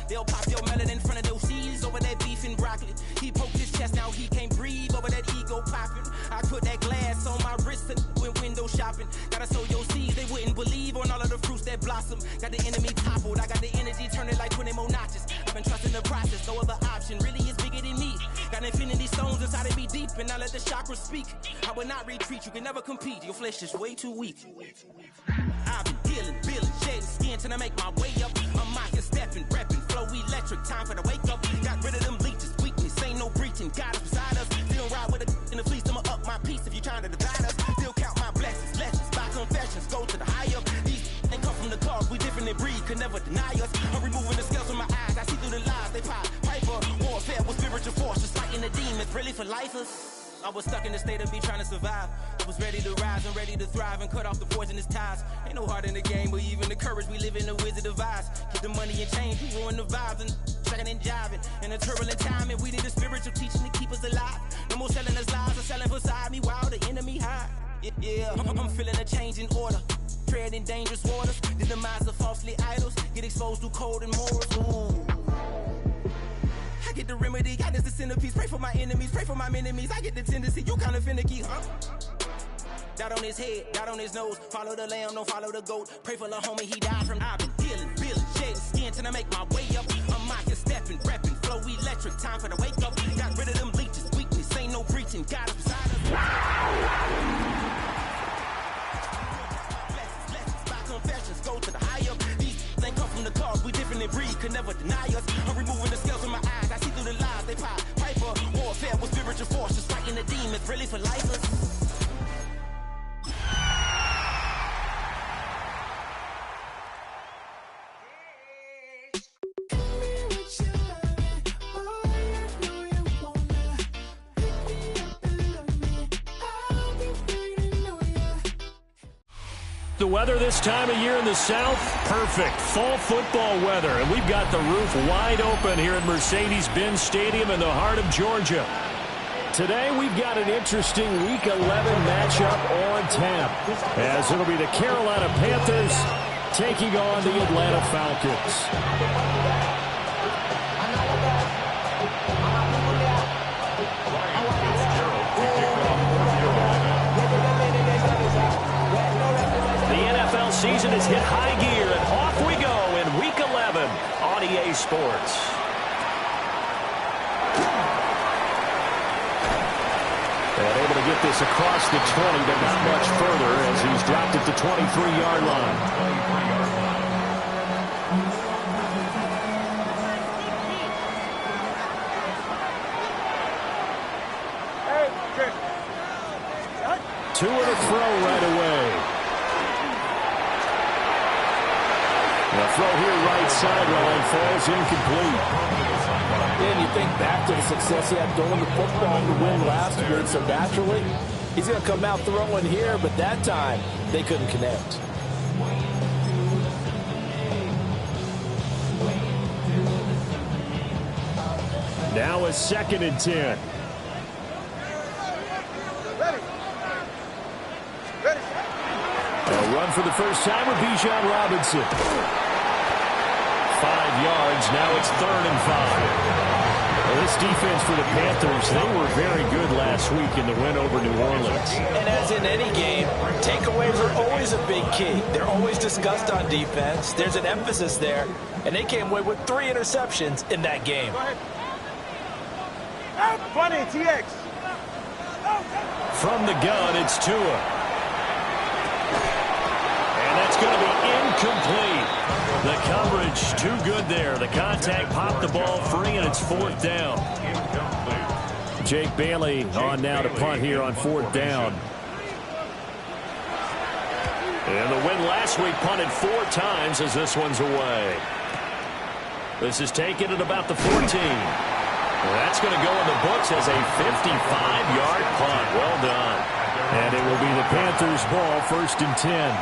They'll pop your melon in front of those seeds over that beef and broccoli. He poked his chest, now he can't breathe over that ego popping. I put that glass on my wrist and went window shopping. Gotta sow your seeds, they wouldn't believe on all of the fruits that blossom. Got the enemy toppled, I got the energy turning like 20 more notches. I've been trusting the process, no other option really is bigger than me. Got infinity stones inside of me deep, and I let the chakras speak. I will not retreat, you can never compete, your flesh is way too weak. I've been healing, building, shedding skin till I make my way up. I'm mocking, stepping, repping, flow electric, time for the wake up. Got rid of them leeches, weakness, ain't no breaching, God is beside us. Still ride with a in the fleece, I'ma up my piece if you trying to divide us. Still count my blessings, lessons, by confessions, go to the high up. These ain't come from the cause, we different in breed, could never deny us. I'm removing the scales from my eyes, I see through the lies, they pop. Piper, warfare with spiritual force, just fighting the demons, really for lifers. I was stuck in the state of me trying to survive. I was ready to rise and ready to thrive and cut off the poisonous ties. Ain't no heart in the game, but even the courage we live in the wizard of Oz. Keep the money and change, we ruin the vibes and checking and jiving. In a turbulent time, and we need a spiritual teaching to keep us alive. No more selling us lies or selling beside me while the enemy hide. Yeah, I'm feeling a change in order. Treading dangerous waters. The demise of falsely idols. Get exposed to cold and morals. Ooh. I get the remedy, God is the centerpiece. Pray for my enemies, pray for my enemies. I get the tendency, you kinda finicky, huh? Dot on his head, dot on his nose. Follow the lamb, don't follow the goat. Pray for the homie, he died from. I've been healing, building, shedding skin till I make my way up. I'm mocking, stepping, repping, flow electric. Time for the wake up. Got rid of them leeches, weakness, ain't no breaching. God is beside us. Blessings, by confessions, go to the high up. These ain't come from the cause, we different in breed, could never deny us. I'm removing the scales from my eyes, I see through the lies, they pop. Piper, warfare with spiritual force, just fighting the demons, really for lifers. The weather this time of year in the South, perfect. Fall football weather, and we've got the roof wide open here at Mercedes-Benz Stadium in the heart of Georgia. Today we've got an interesting Week 11 matchup on tap, as it'll be the Carolina Panthers taking on the Atlanta Falcons. Season has hit high gear, and off we go in Week 11 on EA Sports. And able to get this across the 20, but not much further as he's dropped it to 23-yard line. Two in a throw right away. The throw here right sideline falls incomplete. And you think back to the success he had throwing the football to win last week, so naturally he's going to come out throwing here, but that time they couldn't connect. Now a 2nd and 10. A run for the first time with Bijan Robinson. 5 yards, now it's 3rd and 5. Well, this defense for the Panthers, they were very good last week in the win over New Orleans. And as in any game, takeaways are always a big key. They're always discussed on defense. There's an emphasis there, and they came away with 3 interceptions in that game. Funny, TX. From the gun, it's Tua. And that's going to be incomplete. The coverage too good there. The contact popped the ball free, and it's 4th down. Jake Bailey on now to punt here on 4th down. And the win last week punted 4 times as this one's away. This is taken at about the 14. That's going to go in the books as a 55-yard punt. Well done. And it will be the Panthers' ball, 1st and 10.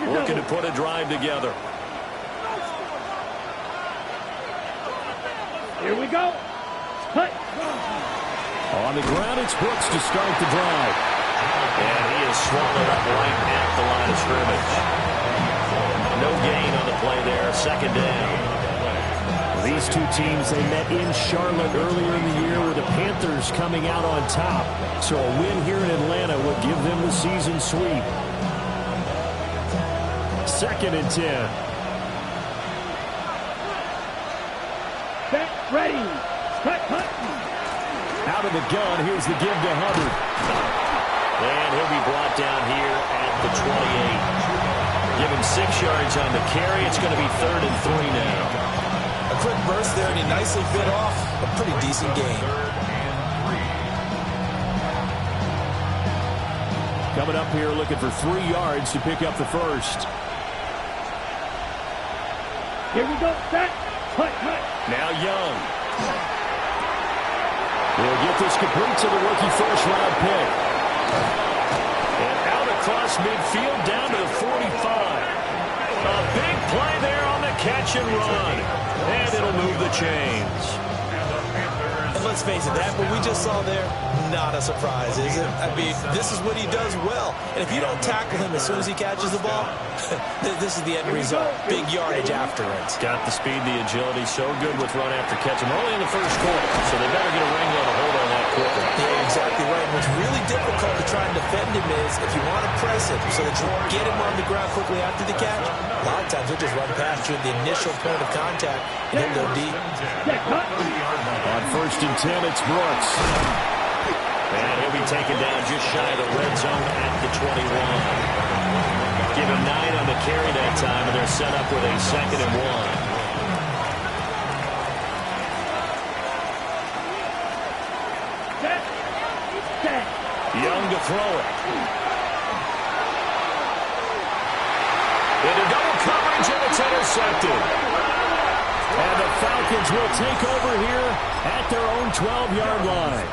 Looking to put a drive together. Here we go. Hey. On the ground, it's Brooks to start the drive. And he is swallowed up right at the line line of scrimmage. No gain on the play there. Second down. These two teams, they met in Charlotte earlier in the year with the Panthers coming out on top. So a win here in Atlanta would give them the season sweep. 2nd and 10. Set, ready. Cut. Out of the gun, here's the give to Hubbard. And he'll be brought down here at the 28. Give him 6 yards on the carry. It's going to be 3rd and 3 now. A quick burst there, and he nicely bit off a pretty decent game. Coming up here looking for 3 yards to pick up the first. Here we go. Set. Cut. Now Young. They'll get this complete to the rookie first-round pick. And out across midfield down to the 45. A big play there on the catch and run. And it'll move the chains. And let's face it, that what we just saw there, not a surprise, is it? I mean, this is what he does well. And if you don't tackle him as soon as he catches the ball, this is the end result. Big yardage after it. Got the speed, the agility, so good with run after catch. And only in the first quarter, so they better get a wrangle and a hold on that quickly. Yeah, exactly right. What's really difficult to try and defend him is if you want to press him so that you get him on the ground quickly after the catch, a lot of times he'll just run past you at the initial point of contact and then go deep. On 1st and 10, it's Brooks. And he'll be taken down just shy of the red zone at the 21. Give him 9 on the carry that time, and they're set up with a 2nd and 1. Young to throw it. Into double coverage, and it's intercepted. And the Falcons will take over here at their own 12-yard line.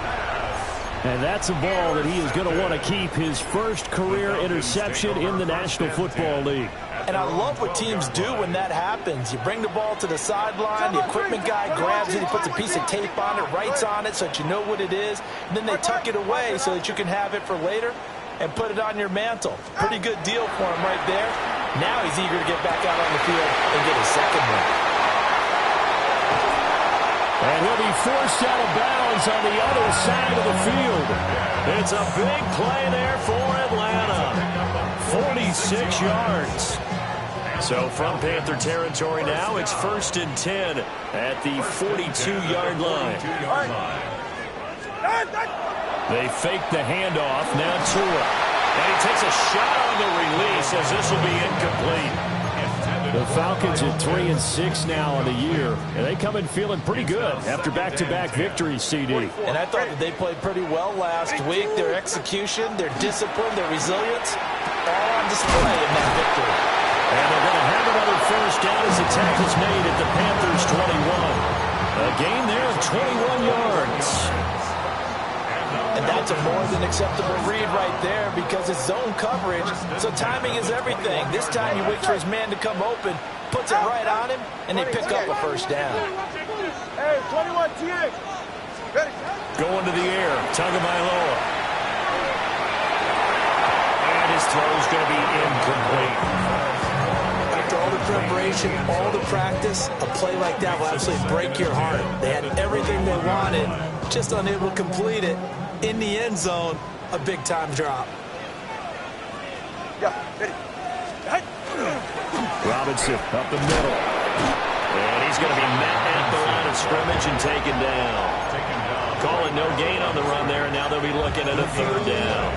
And that's a ball that he is going to want to keep, his first career interception in the National Football League. And I love what teams do when that happens. You bring the ball to the sideline, the equipment guy grabs it, he puts a piece of tape on it, writes on it so that you know what it is, and then they tuck it away so that you can have it for later and put it on your mantle. Pretty good deal for him right there. Now he's eager to get back out on the field and get his second one. And he'll be forced out of bounds on the other side of the field. It's a big play there for Atlanta. 46 yards. So from Panther territory now, it's 1st and 10 at the 42-yard line. They fake the handoff. Now Tua. And he takes a shot on the release as this will be incomplete. The Falcons at 3-6 now on the year, and they come in feeling pretty good after back-to-back victories, CD. And I thought that they played pretty well last week. Their execution, their discipline, their resilience, all on display in that victory. And they're going to have another first down as the tackle's made at the Panthers' 21. A gain there of 21 yards. And that's a more than acceptable read right there because it's zone coverage, so timing is everything. This time he waits for his man to come open, puts it right on him, and they pick up a first down. Hey, 21 TX. Ready. Going to the air, Tagovailoa. And his throw's going to be incomplete. After all the preparation, all the practice, a play like that will absolutely break your heart. They had everything they wanted, just unable to complete it. In the end zone, a big-time drop. Yeah, ready. Robinson up the middle. And he's going to be met at the line of scrimmage and taken down. Calling no gain on the run there, and now they'll be looking at a 3rd down.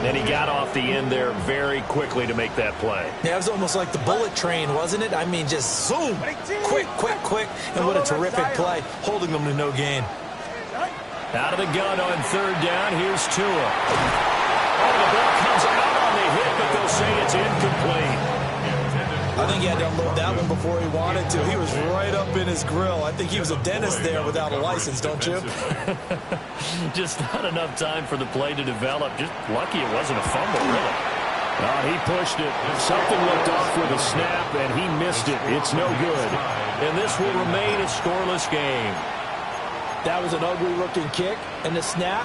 And he got off the end there very quickly to make that play. Yeah, it was almost like the bullet train, wasn't it? I mean, just zoom, quick, and what a terrific play, holding them to no gain. Out of the gun on 3rd down, here's Tua. Oh, the ball comes out on the hit, but they'll say it's incomplete. I think he had to unload that one before he wanted to. He was right up in his grill. I think he was a dentist there without a license, don't you? Just not enough time for the play to develop. Just lucky it wasn't a fumble, really. He pushed it. Something looked off with a snap, and he missed it. It's no good. And this will remain a scoreless game. That was an ugly-looking kick, and the snap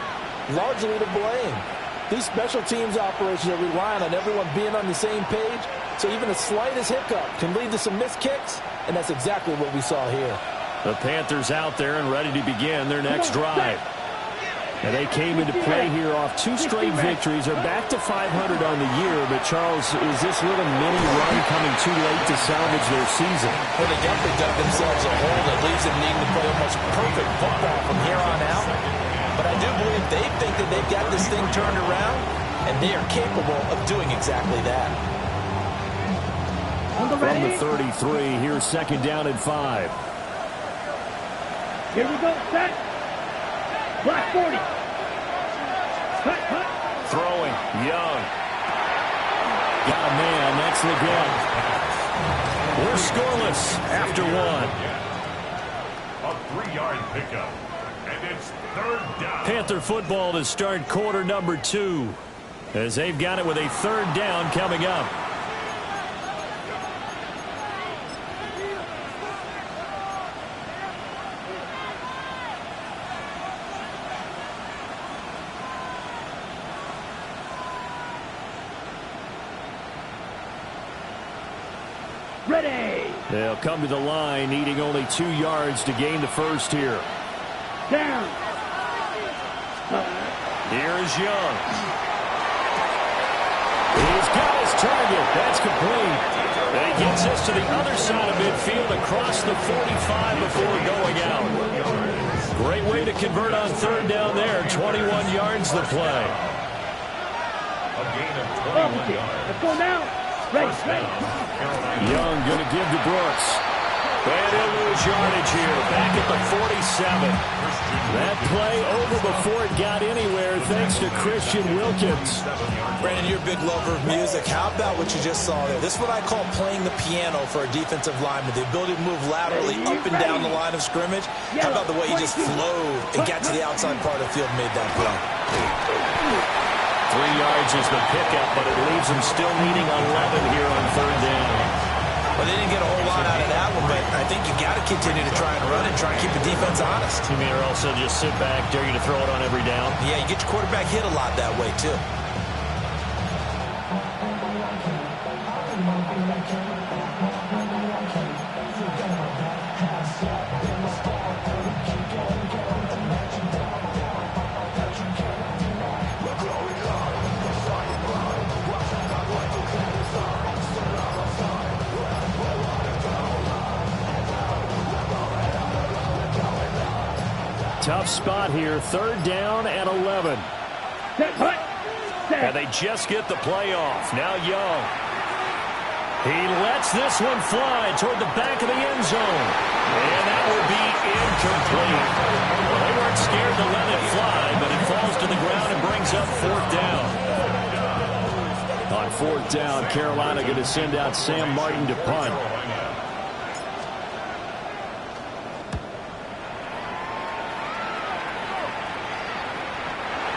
largely to blame. These special teams operations are relying on everyone being on the same page, so even the slightest hiccup can lead to some missed kicks, and that's exactly what we saw here. The Panthers out there and ready to begin their next drive. And they came into play here off 2 straight victories. They're back to 500 on the year. But, Charles, is this little mini run coming too late to salvage their season? Well, they definitely dug themselves a hole that leaves them needing to play almost perfect football from here on out. But I do believe they think that they've got this thing turned around, and they are capable of doing exactly that. From the 33, here's 2nd down and 5. Here we go, set. Black 40. Cut, cut. Throwing, Young. Got a man, that's Leggett. We're scoreless after 1. A 3-yard pickup, and it's 3rd down. Panther football to start quarter number 2, as they've got it with a 3rd down coming up. Ready. They'll come to the line, needing only 2 yards to gain the first here. Down. Here is Young. He's got his target. That's complete. And he gets us to the other side of midfield across the 45 before going out. Great way to convert on 3rd down there. 21 yards the play. A gain of 21 yards. Let's go now. Ready. Young going to give to Brooks. And he'll lose yardage here. Back at the 47. That play over before it got anywhere thanks to Christian Wilkins. Brandon, you're a big lover of music. How about what you just saw there? This is what I call playing the piano for a defensive lineman. The ability to move laterally up and down the line of scrimmage. How about the way he just flowed and got to the outside part of the field and made that play? 3 yards is the pickup, but it leaves them still needing 11 here on 3rd down. Well, they didn't get a whole lot out of that one, but I think you got to continue to try and run and try and keep the defense honest. You mean, or also just sit back, dare you to throw it on every down? Yeah, you get your quarterback hit a lot that way, too. Tough spot here. 3rd down and 11. And they just get the play off. Now Young. He lets this one fly toward the back of the end zone. And that would be incomplete. Well, they weren't scared to let it fly, but it falls to the ground and brings up 4th down. On 4th down, Carolina going to send out Sam Martin to punt.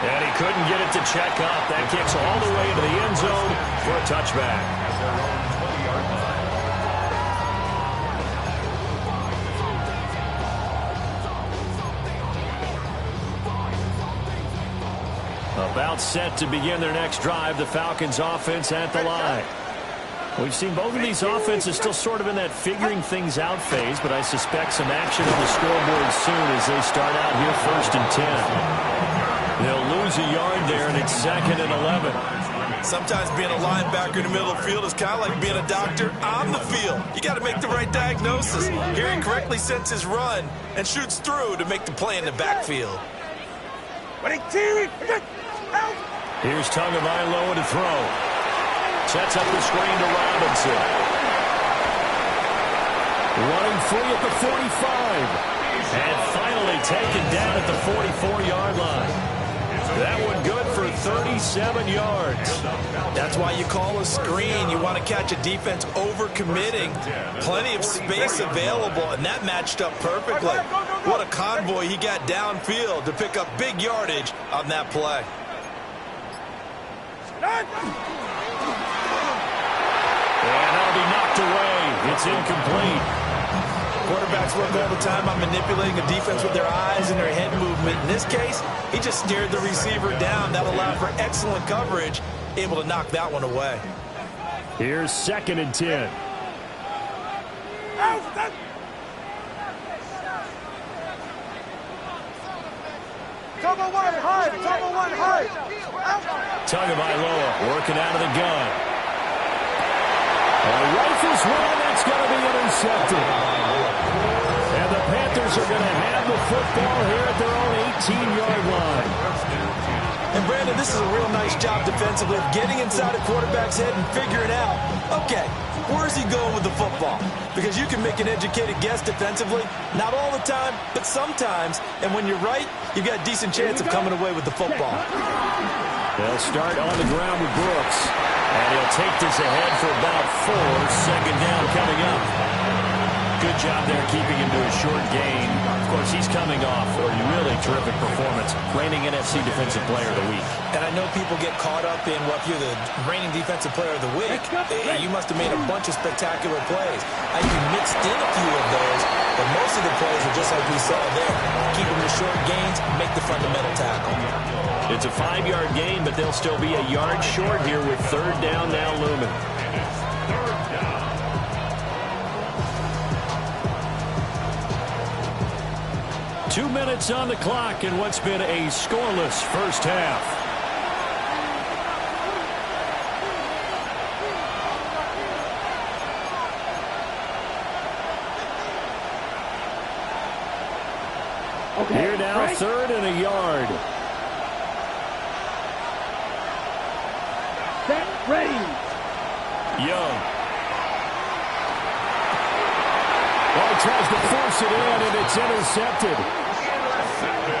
And he couldn't get it to check up. That kicks all the way into the end zone for a touchback. About set to begin their next drive, the Falcons offense at the line. We've seen both of these offenses still sort of in that figuring things out phase, but I suspect some action on the scoreboard soon as they start out here 1st and 10. They'll lose a yard there, and it's 2nd and 11. Sometimes being a linebacker in the middle of the field is kind of like being a doctor on the field. You got to make the right diagnosis. Here he correctly sets his run and shoots through to make the play in the backfield. Here's Tagovailoa to throw. Sets up the screen to Robinson. Running free at the 45. And finally taken down at the 44-yard line. That one good for 37 yards. That's why you call a screen. You want to catch a defense over-committing. Plenty of space available, and that matched up perfectly. What a convoy he got downfield to pick up big yardage on that play. And that'll be knocked away. It's incomplete. Quarterbacks work all the time on manipulating the defense with their eyes and their head movement. In this case, he just stared the receiver down. That allowed for excellent coverage, able to knock that one away. Here's 2nd and 10. Tagovailoa working out of the gun. Rifles one, that's going to be intercepted. And the Panthers are going to have the football here at their own 18-yard line. And Brandon, this is a real nice job defensively of getting inside a quarterback's head and figuring out, okay, where's he going with the football? Because you can make an educated guess defensively, not all the time, but sometimes. And when you're right, you've got a decent chance of coming away with the football. They'll start on the ground with Brooks. And he'll take this ahead for about 4. 2nd down coming up. Good job there keeping him to a short gain. Of course, he's coming off a really terrific performance. Reigning NFC Defensive Player of the Week. And I know people get caught up in, well, if you're the reigning Defensive Player of the Week, you must have made a bunch of spectacular plays. I think you mixed in a few of those, but most of the plays are just like we saw there. Keep them to short gains, make the fundamental tackle. It's a 5-yard gain, but they'll still be a yard short here with 3rd down now looming. 2 minutes on the clock in what's been a scoreless first half. Okay. Here now, 3rd and a yard. Set, ready. Young. Well, he tries to force it in, and it's intercepted.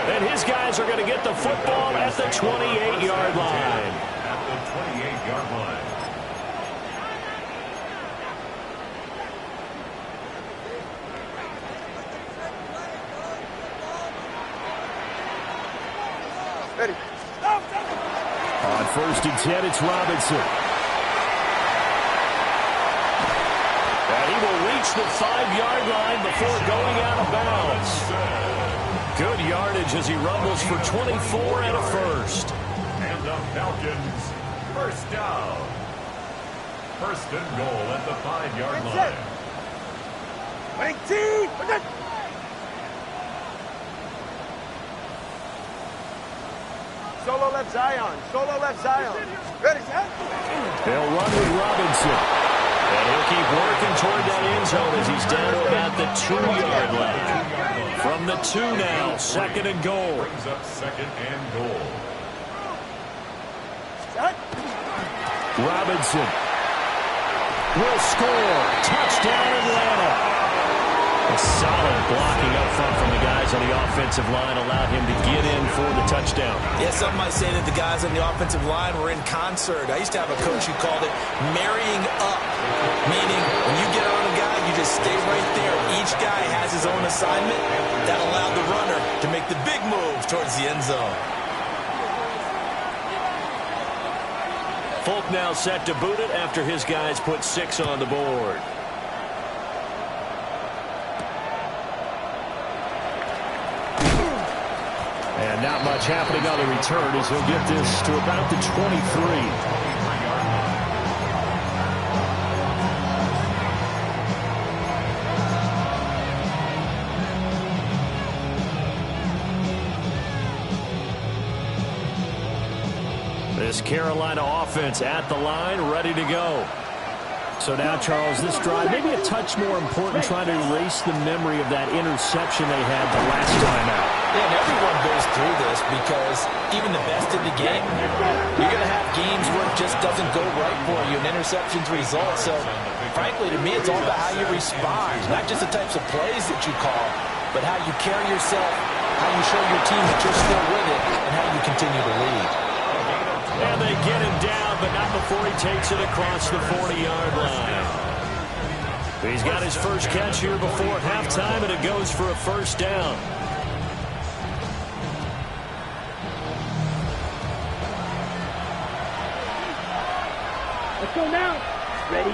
And his guys are going to get the football at the 28-yard line. At the 28-yard line. Ready. On 1st and 10, it's Robinson. And he will reach the 5-yard line before going out of bounds. Good yardage as he rumbles for 24 and a first. And the Falcons, 1st down. 1st and goal at the 5-yard line. Solo left Zion. Solo left Zion. Ready, set. They'll run with Robinson. And he'll keep working toward that end zone as he's down to about the 2-yard line. From the 2 now, 2nd and goal. Brings up 2nd and goal. Robinson will score. Touchdown, Atlanta. A solid blocking up front from the guys on the offensive line allowed him to get in for the touchdown. Yeah, some might say that the guys on the offensive line were in concert. I used to have a coach who called it marrying up, meaning when you get on a guy, you just stay right there. Each guy has his own assignment. That allowed the runner to make the big move towards the end zone. Folk now set to boot it after his guys put 6 on the board. And not much happening on the return as he'll get this to about the 23. This Carolina offense at the line, ready to go. So now, Charles, this drive maybe a touch more important, trying to erase the memory of that interception they had the last time out. Yeah, and everyone goes through this because even the best in the game, you're going to have games where it just doesn't go right for you, and interceptions result. So, frankly, to me, it's all about how you respond, not just the types of plays that you call, but how you carry yourself, how you show your team that you're still with it, and how you continue to lead. And they get him down, but not before he takes it across the 40-yard line. He's got his first catch here before halftime, and it goes for a first down. Let's go now. Ready.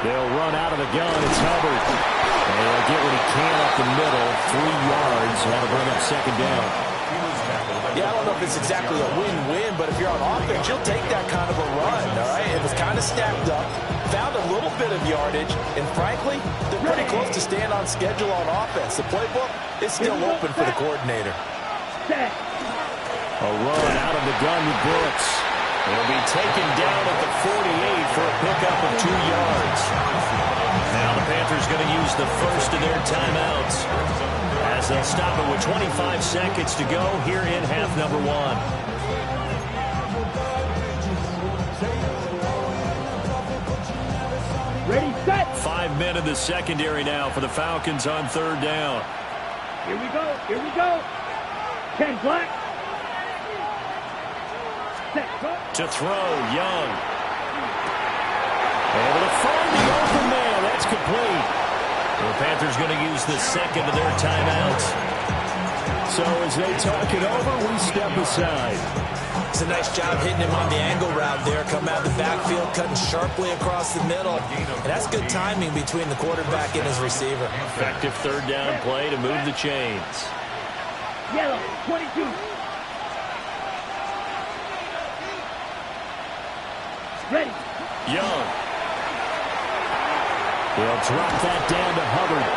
They'll run out of the gun. It's Hubbard. And he'll get what he can up the middle, 3 yards. That'll bring up second down. Yeah, I don't know if it's exactly a win-win, but if you're on offense, you'll take that kind of a run, all right? It was kind of stacked up, found a little bit of yardage, and frankly, they're pretty close to staying on schedule on offense. The playbook is still open for the coordinator. A run out of the gun with Brooks. He'll be taken down at the 48 for a pickup of 2 yards. Now the Panthers going to use the first of their timeouts as they'll stop it with 25 seconds to go here in half number 1. Ready, set. 5 men in the secondary now for the Falcons on third down. Here we go. Here we go. 10 black. Set, go. To throw, Young. Able to find the open man. That's complete. The Panthers going to use the second of their timeouts. So as they talk it over, we step aside. It's a nice job hitting him on the angle route there. Come out of the backfield, cutting sharply across the middle. And that's good timing between the quarterback and his receiver. Effective third down play to move the chains. Yellow, 22. Ready. Young. He'll drop that down to Hubbard.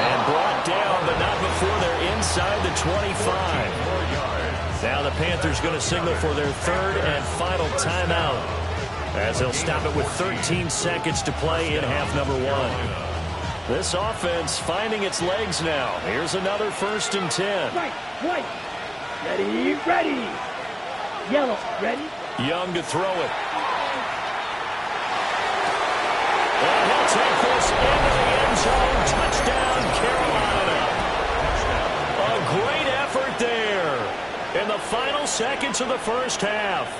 And brought down, but not before they're inside the 25. Now the Panthers going to signal for their third and final timeout as they'll stop it with 13 seconds to play in half number 1. This offense finding its legs now. Here's another 1st and 10. Right, white. Ready, ready. Yellow, ready. Young to throw it. And he'll take this into the end zone. Touchdown, Carolina. A great effort there in the final seconds of the first half.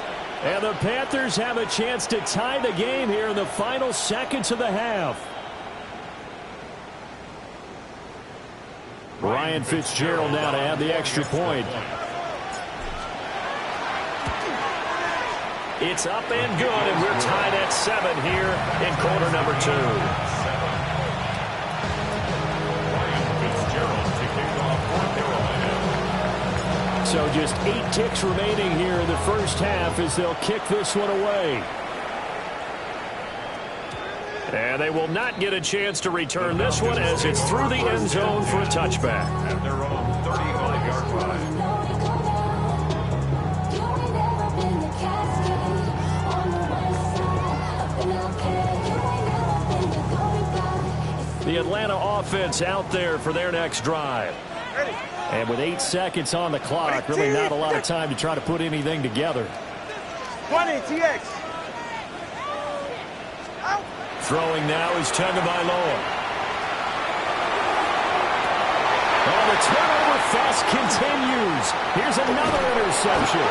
And the Panthers have a chance to tie the game here in the final seconds of the half. Ryan Fitzgerald now to add the extra point. It's up and good, and we're tied at 7 here in quarter number 2. So just 8 ticks remaining here in the first half as they'll kick this one away. And they will not get a chance to return this one as it's through the end zone for a touchback. At their own 35-yard line. The Atlanta offense out there for their next drive. And with 8 seconds on the clock, really not a lot of time to try to put anything together. 20, TX. Out. Throwing now is Tagovailoa. And the turnover fest continues. Here's another interception.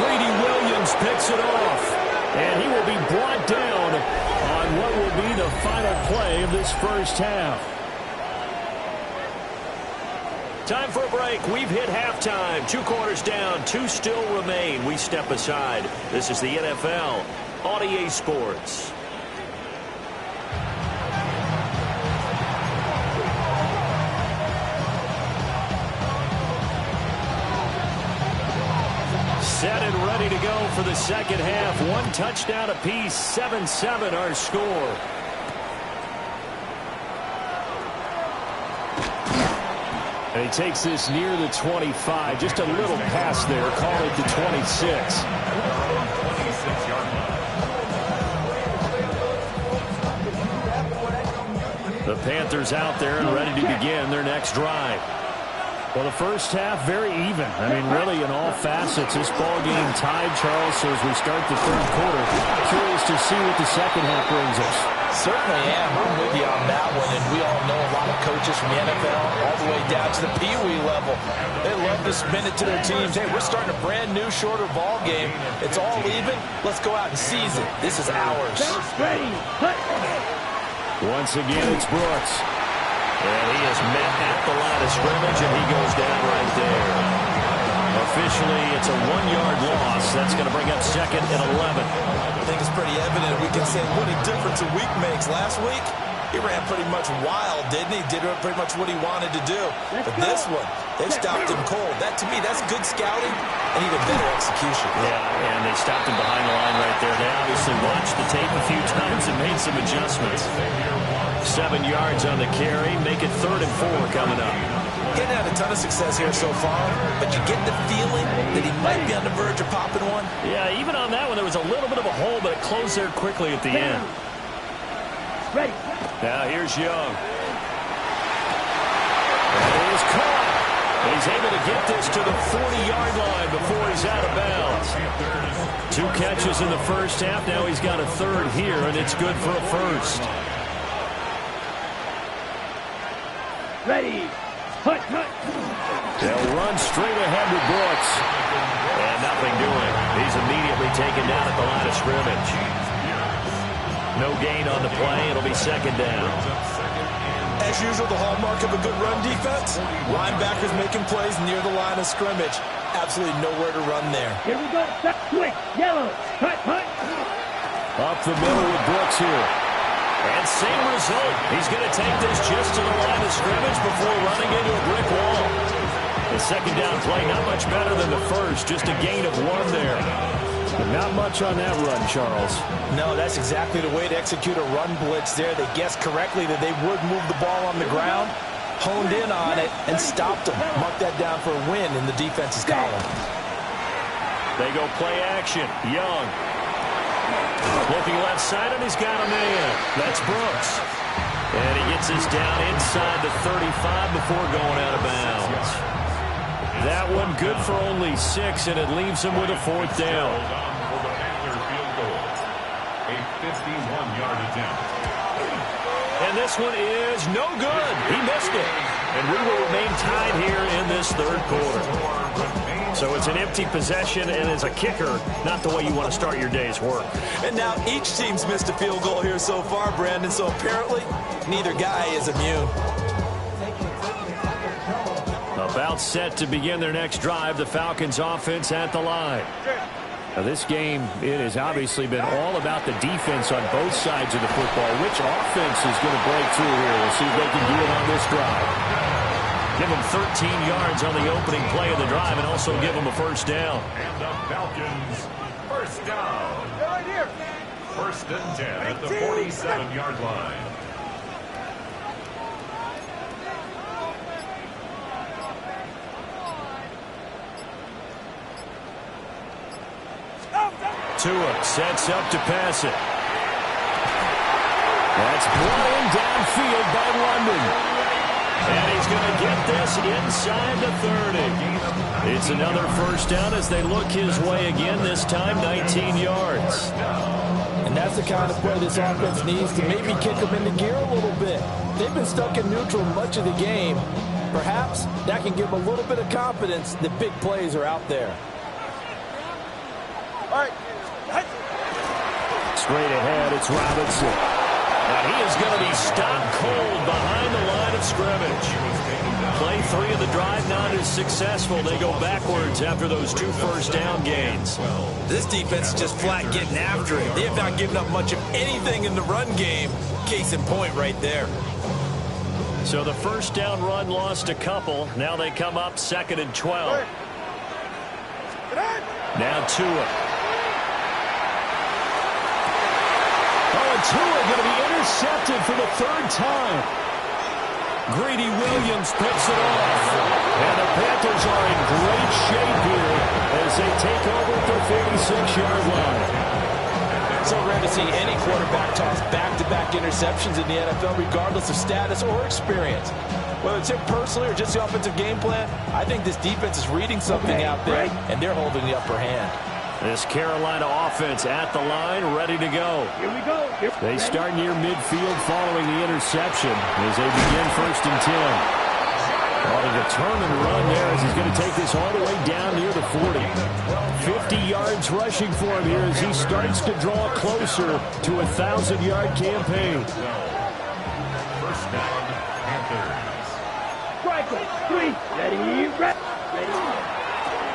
Greedy Williams picks it off. And he will be brought down on what will be the final play of this first half. Time for a break. We've hit halftime. 2 quarters down. 2 still remain. We step aside. This is the NFL on EA Sports. Set and ready to go for the second half. 1 touchdown apiece. 7-7 our score. And he takes this near the 25. Just a little pass there. Call it the 26. The Panthers out there and ready to begin their next drive. Well, the first half, very even. I mean, really, in all facets, this ball game tied, Charles. So as we start the third quarter, curious to see what the second half brings us. Certainly am. I'm with you on that one. And we all know a lot of coaches from the NFL all the way down to the Pee Wee level. They love to spin it to their teams. Hey, we're starting a brand new, shorter ball game. It's all even. Let's go out and seize it. This is ours. Ready. Once again, it's Brooks. And he is met at the line of scrimmage, and he goes down right there. Officially, it's a 1-yard loss. That's going to bring up second and 11. I think it's pretty evident. We can say what a difference a week makes. Last week, He ran pretty much wild, didn't he? Did pretty much what he wanted to do. But this one, they stopped him cold. That, to me, that's good scouting and even better execution. Yeah, and they stopped him behind the line right there. They obviously watched the tape a few times and made some adjustments. 7 yards on the carry. Make it 3rd and 4 coming up. Getting had a ton of success here so far, but you get the feeling that he might be on the verge of popping one. Yeah, even on that one, there was a little bit of a hole, but it closed there quickly at the end. Ready. Now here's Young. And he is caught. He's able to get this to the 40-yard line before he's out of bounds. 2 catches in the first half. Now he's got a 3rd here, and it's good for a 1st. Ready. Hut, hut. They'll run straight ahead with Brooks. And nothing doing. He's immediately taken down at the line of scrimmage. No gain on the play. It'll be 2nd down. As usual, the hallmark of a good run defense, linebackers making plays near the line of scrimmage. Absolutely nowhere to run there. Here we go. Step quick. Yellow. Hut, hut. Up the middle with Brooks here. And same result. He's going to take this just to the line of scrimmage before running into a brick wall. The 2nd down play, not much better than the first. Just a gain of 1 there. But not much on that run, Charles. No, that's exactly the way to execute a run blitz there. They guessed correctly that they would move the ball on the ground, honed in on it, and stopped them. Mark that down for a win in the defense's column. They go play action. Young. Looking left side, and he's got a man. That's Brooks. And he gets us down inside the 35 before going out of bounds. That one good for only 6, and it leaves him with a 4th down. A 51-yard attempt. And this one is no good. He missed it. And we will remain tied here in this 3rd quarter. So it's an empty possession, and as a kicker, not the way you want to start your day's work. And now each team's missed a field goal here so far, Brandon, so apparently neither guy is immune. About set to begin their next drive, the Falcons offense at the line. Now this game, it has obviously been all about the defense on both sides of the football. Which offense is going to break through here? We'll see if they can do it on this drive. Give them 13 yards on the opening play of the drive and also give them a 1st down. And the Falcons, 1st down. Right here. 1st and 10 at the 47-yard line. Tua sets up to pass it. That's brought in downfield by London. And he's going to get this inside the 30. It's another 1st down as they look his way again, this time 19 yards. And that's the kind of play this offense needs to maybe kick them into gear a little bit. They've been stuck in neutral much of the game. Perhaps that can give them a little bit of confidence that big plays are out there. All right. Straight ahead, it's Robinson. And he is going to be stopped cold behind the line of scrimmage. Play 3 of the drive not as successful. They go backwards after those 2 1st down gains. This defense is just flat getting after it. They have not given up much of anything in the run game. Case in point right there. So the 1st down run lost a couple. Now they come up 2nd and 12. Now Tua. Tua going to be intercepted for the 3rd time. Greedy Williams picks it off. And the Panthers are in great shape here as they take over at their 46-yard line. So rare to see any quarterback toss back-to-back interceptions in the NFL, regardless of status or experience. Whether it's him personally or just the offensive game plan, I think this defense is reading something out there, and they're holding the upper hand. This Carolina offense at the line, ready to go. Here we go. They start near midfield following the interception as they begin 1st and 10. On a determined run there as he's going to take this all the way down near the 40. 50 yards rushing for him here as he starts to draw closer to a 1,000-yard campaign. 1st down, Panthers. Strike 3. Ready.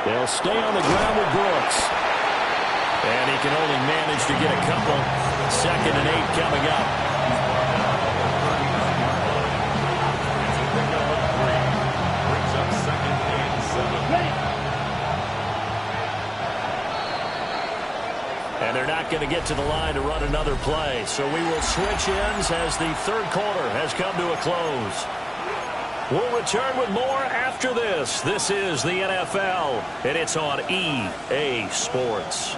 They'll stay on the ground with Brooks. And he can only manage to get a couple. 2nd and 8 coming up. And they're not going to get to the line to run another play. So we will switch ends as the third quarter has come to a close. We'll return with more after this. This is the NFL, and it's on EA Sports.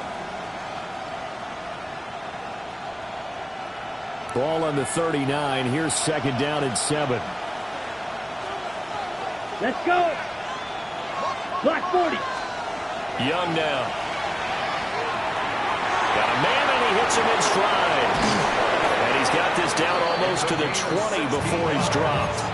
Ball on the 39. Here's second down and 7. Let's go. Block 40. Young now. Got a man, and he hits him in stride. And he's got this down almost to the 20 before he's dropped.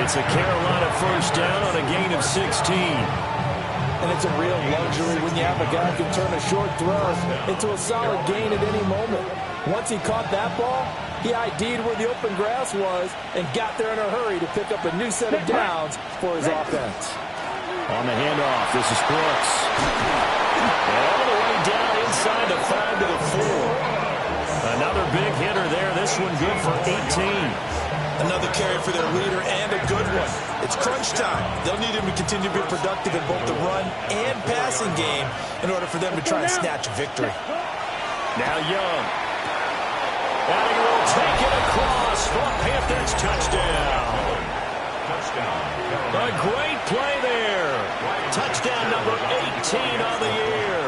It's a Carolina first down on a gain of 16. And it's a real luxury when you have a guy who can turn a short throw into a solid gain at any moment. Once he caught that ball, he ID'd where the open grass was and got there in a hurry to pick up a new set of downs for his offense. On the handoff, this is Brooks. And all the way down inside the 5 to the 4. Another big hitter there. This one good for 18. Another carry for their leader and a good one. It's crunch time. They'll need him to continue to be productive in both the run and passing game in order for them to try and snatch a victory. Now Young. And he will take it across for a Panthers touchdown. A great play there. Touchdown number 18 on the year.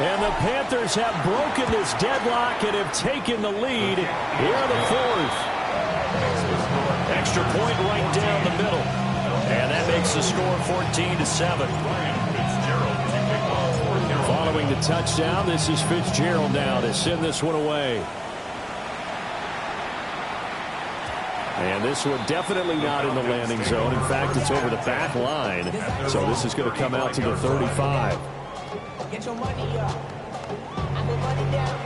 And the Panthers have broken this deadlock and have taken the lead here in the fourth. Extra point right down the middle. And that makes the score 14-7. Following the touchdown, this is Fitzgerald now to send this one away. And this one definitely not in the landing zone. In fact, it's over the back line. So this is going to come out to the 35. Get your money up. I put money down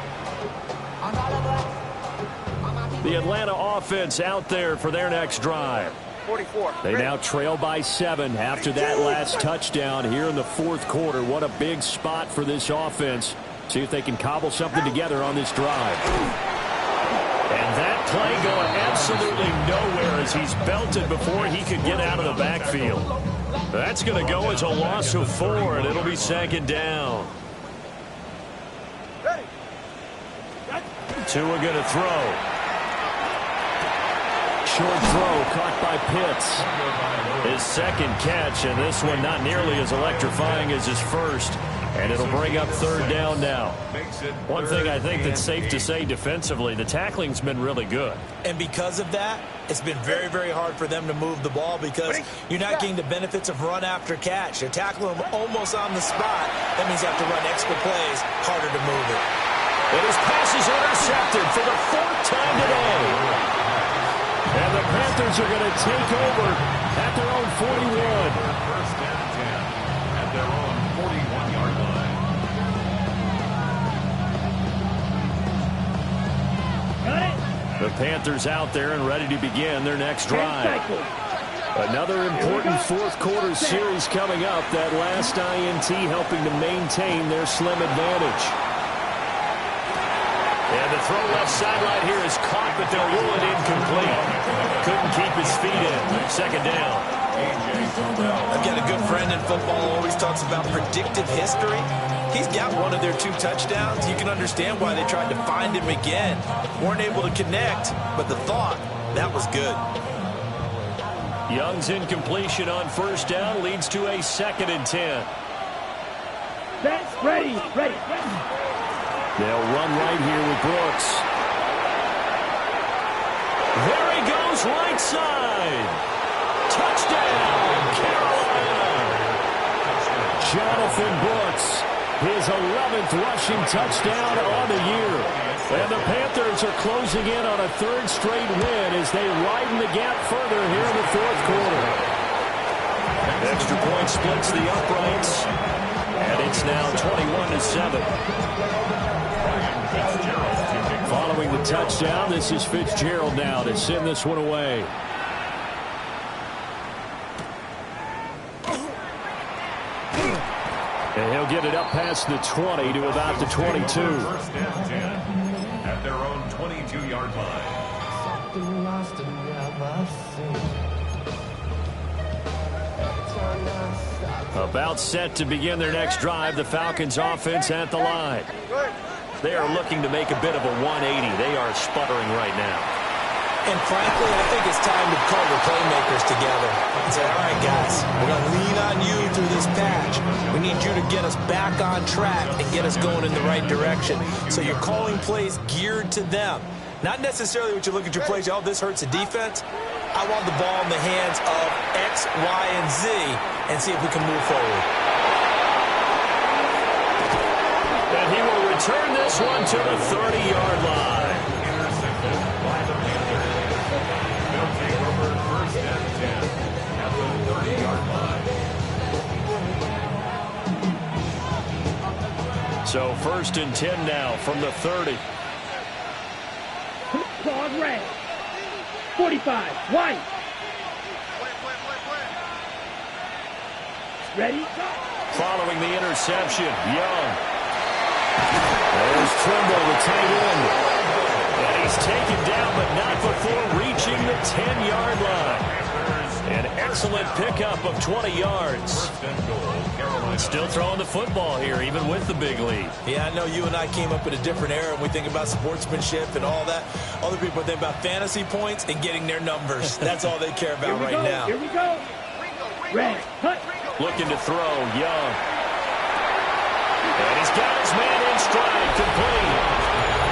on all of us. The Atlanta offense out there for their next drive. 44. They now trail by 7 after that last touchdown here in the fourth quarter. What a big spot for this offense. See if they can cobble something together on this drive. And that play going absolutely nowhere as he's belted before he could get out of the backfield. That's going to go as a loss of 4, and it'll be second down. Tua going to throw. Short throw caught by Pitts. His second catch, and this one not nearly as electrifying as his first. And it'll bring up third down now. One thing I think that's safe to say defensively, the tackling's been really good. And because of that, it's been very, very hard for them to move the ball because you're not getting the benefits of run after catch. They're tackling them almost on the spot. That means you have to run extra plays, harder to move it. And his pass is intercepted for the 4th time today. And the Panthers are going to take over at their own 41. First and 10 at their own 41-yard line. Got it. The Panthers out there and ready to begin their next drive. Another important fourth quarter series coming up. That last INT helping to maintain their slim advantage. And the throw left sideline here is caught, but they'll rule it incomplete. Couldn't keep his feet in. Second down. I've got a good friend in football who always talks about predictive history. He's got one of their 2 touchdowns. You can understand why they tried to find him again. Weren't able to connect, but the thought, that was good. Young's incompletion on first down leads to a 2nd and 10. That's ready. They'll run right here with Brooks. There he goes, right side. Touchdown, Carolina. Jonathan Brooks, his 11th rushing touchdown on the year. And the Panthers are closing in on a 3rd straight win as they widen the gap further here in the fourth quarter. Extra point splits the uprights. And it's now 21-7. Following the touchdown, this is Fitzgerald now to send this one away. And he'll get it up past the 20 to about the 22. First and 10 at their own 22-yard line. About set to begin their next drive, the Falcons offense at the line. They are looking to make a bit of a 180. They are sputtering right now. And frankly, I think it's time to call the playmakers together and say, all right, guys, we're going to lean on you through this patch. We need you to get us back on track and get us going in the right direction. So you're calling plays geared to them. Not necessarily what you look at your plays, oh, this hurts the defense. I want the ball in the hands of X, Y, and Z and see if we can move forward. And he will return this one to the 30-yard line. Intercepted by the Panthers. They'll take over first and 10 at the 30-yard line. So first and 10 now from the 30. Claws red. 45. White. Ready? Following the interception, Young. There's Trimble, the tight end. And he's taken down, but not before reaching the 10-yard line. An excellent pickup of 20 yards. Still throwing the football here, even with the big lead. Yeah, I know you and I came up in a different era, and we think about sportsmanship and all that. Other people think about fantasy points and getting their numbers. That's all they care about right now. Here we go. Red. Cut. Looking to throw, Young. And he's got his man in stride, complete.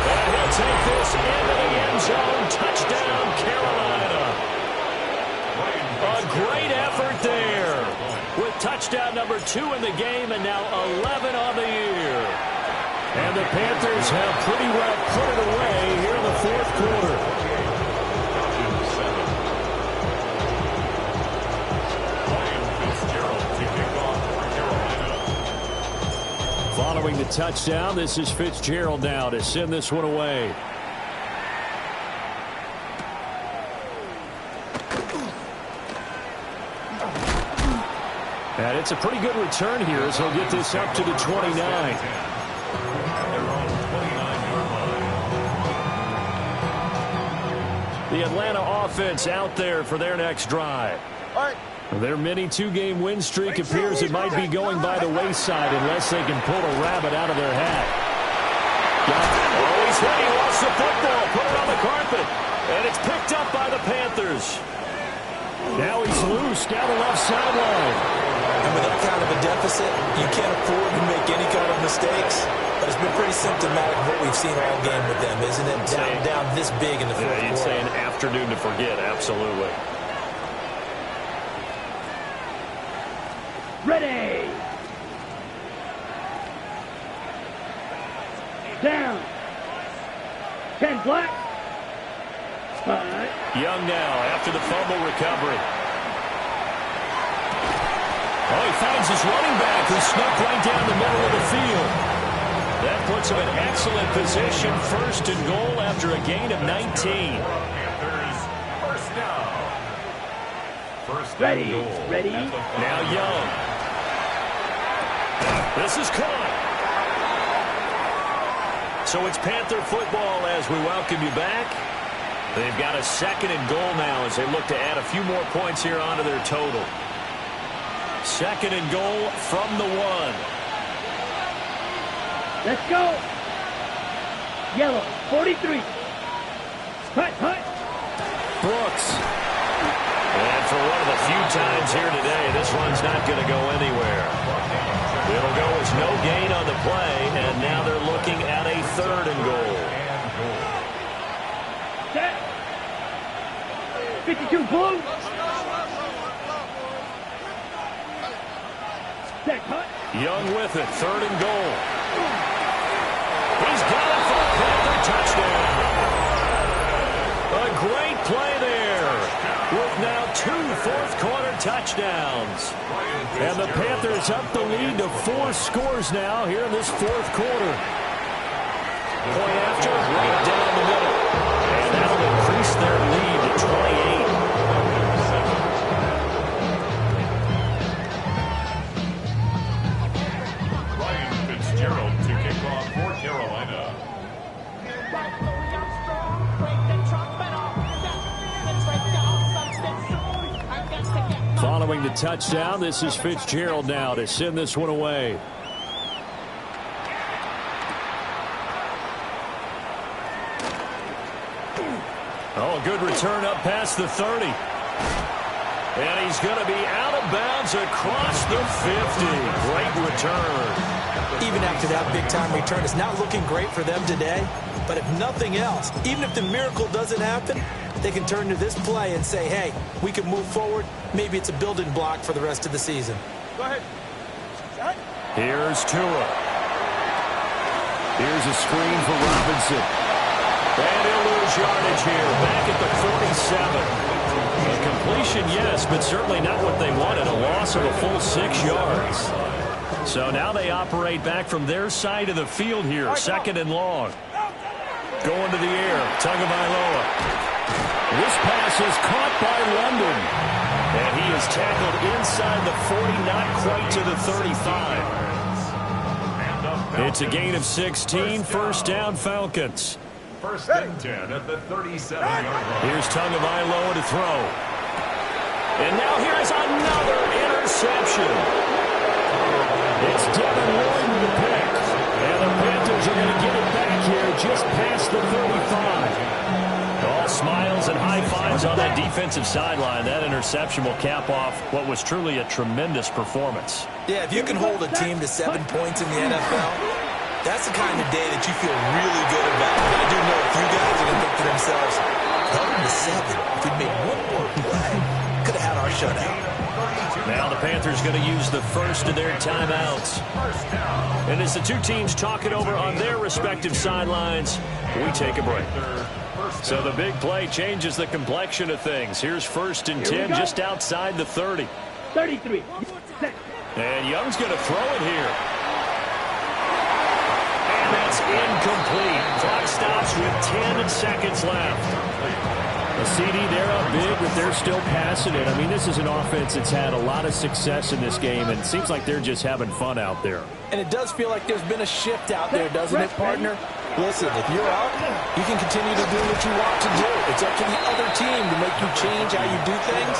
And he'll take this into the end zone. Touchdown, Carolina. A great effort there. With touchdown number 2 in the game and now 11 on the year. And the Panthers have pretty well put it away here in the fourth quarter. Following the touchdown, this is Fitzgerald now to send this one away. And it's a pretty good return here as he'll get this up to the 29. The Atlanta offense out there for their next drive. Their mini 2-game win streak appears it might be going by the wayside unless they can pull a rabbit out of their hat. Oh, he's ready. He wants the football. Put it on the carpet. And it's picked up by the Panthers. Now he's loose down the left sideline. And with that kind of a deficit, you can't afford to make any kind of mistakes. But it's been pretty symptomatic of what we've seen all game with them, isn't it? Down this big in the fourth quarter. You'd say an afternoon to forget, absolutely. Ready. Down. 10 black. Spot. Young now after the fumble recovery. Oh, he finds his running back who snuck right down the middle of the field. That puts him in excellent position. First and goal after a gain of 19. Panthers, first down. First Ready. and goal. Ready. Now Young. This is caught. So it's Panther football as we welcome you back. They've got a second and goal now as they look to add a few more points here onto their total. Second and goal from the 1. Let's go. Yellow. 43. Hut, hut. Brooks. And for one of the few times here today, this one's not going to go anywhere. It'll go as no gain on the play, and now they're looking at a third and goal. Set. 52 blue. Set, hut. Young with it, third and goal. He's got it for a Panther touchdown. A great play there with now 2 fourth-quarter touchdowns. And the Panthers up the lead to 4 scores now here in this fourth quarter. Point after, right down the middle. And that'll increase their lead to 28. Fitzgerald to kick off for Carolina. Following the touchdown. This is Fitzgerald now to send this one away. Oh, a good return up past the 30. And he's going to be out of bounds across the 50. Great return. Even after that big-time return, it's not looking great for them today. But if nothing else, even if the miracle doesn't happen, they can turn to this play and say, hey, we can move forward. Maybe it's a building block for the rest of the season. Go ahead. Here's Tua. Here's a screen for Robinson. And he'll lose yardage here, back at the 47. A completion, yes, but certainly not what they wanted. A loss of a full 6 yards. So now they operate back from their side of the field here, second and long. Going to the air, Tagovailoa. This pass is caught by London. And he is tackled inside the 40, not quite to the 35. It's a gain of 16, first down Falcons. First and 10 at the 37-yard line. Here's Tagovailoa to throw. And now here's another interception. It's Devin Lloyd with the pick. And the Panthers are going to get it back here just past the 35. All smiles and high fives on that defensive sideline. That interception will cap off what was truly a tremendous performance. Yeah, if you can hold a team to 7 points in the NFL, that's the kind of day that you feel really good about. And I do know a few guys are going to think to themselves, held them to 7. If we'd made one more play, could have had our shutout. Now the Panthers going to use the first of their timeouts. And as the two teams talk it over on their respective sidelines, we take a break. So the big play changes the complexion of things. Here's first and 10 just outside the 30. 33. And Young's going to throw it here. And that's incomplete. Clock stops with 10 seconds left. A CD, they're up big, but they're still passing it. I mean, this is an offense that's had a lot of success in this game, and it seems like they're just having fun out there. And it does feel like there's been a shift out there, doesn't it, partner? Listen, if you're out, you can continue to do what you want to do. It's up to the other team to make you change how you do things.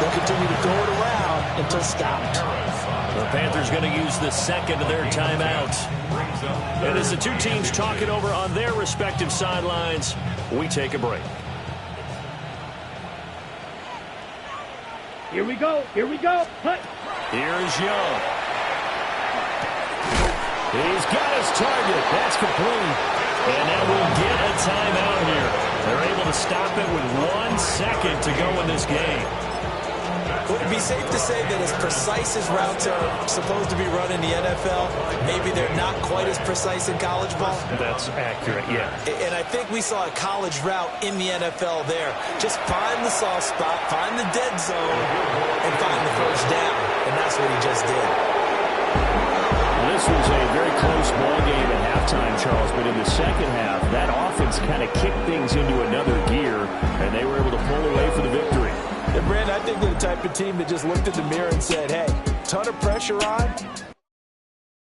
They'll continue to throw it around until stopped. The Panthers going to use the second of their timeouts. And as the two teams talk it over on their respective sidelines, we take a break. Here we go. Here we go. Hut. Here's Young. He's got his target. That's complete. And now we'll get a timeout here. They're able to stop it with 1 second to go in this game. Would it be safe to say that as precise as routes are supposed to be run in the NFL, maybe they're not quite as precise in college ball? That's accurate, yeah. And I think we saw a college route in the NFL there. Just find the soft spot, find the dead zone, and find the first down. And that's what he just did. This was a very close ball game at halftime, Charles, but in the second half, that offense kind of kicked things into another gear, and they were able to pull away for the victory. And, Brandon, I think they're the type of team that just looked in the mirror and said, hey, ton of pressure on,